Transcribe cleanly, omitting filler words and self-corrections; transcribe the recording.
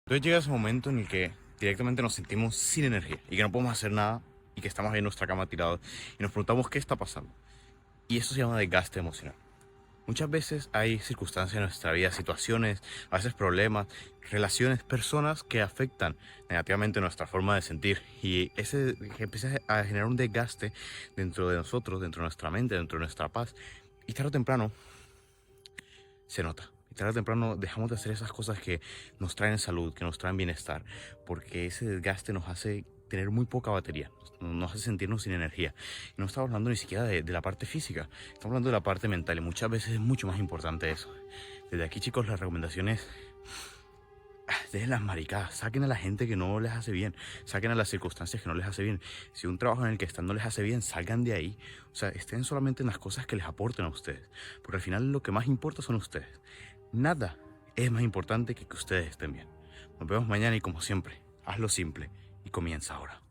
Entonces llega ese momento en el que directamente nos sentimos sin energía y que no podemos hacer nada y que estamos ahí en nuestra cama tirados y nos preguntamos qué está pasando. Y eso se llama desgaste emocional. Muchas veces hay circunstancias en nuestra vida, situaciones, a veces problemas, relaciones, personas que afectan negativamente nuestra forma de sentir y ese que empieza a generar un desgaste dentro de nosotros, dentro de nuestra mente, dentro de nuestra paz y tarde o temprano se nota. Y tarde o temprano dejamos de hacer esas cosas que nos traen salud, que nos traen bienestar, porque ese desgaste nos hace tener muy poca batería, nos hace sentirnos sin energía. Y no estamos hablando ni siquiera de la parte física, estamos hablando de la parte mental y muchas veces es mucho más importante eso. Desde aquí, chicos, las recomendaciones: dejen las maricadas, saquen a la gente que no les hace bien, saquen a las circunstancias que no les hace bien. Si un trabajo en el que están no les hace bien, salgan de ahí. O sea, estén solamente en las cosas que les aporten a ustedes, porque al final lo que más importa son ustedes. Nada es más importante que ustedes estén bien. Nos vemos mañana y como siempre, hazlo simple y comienza ahora.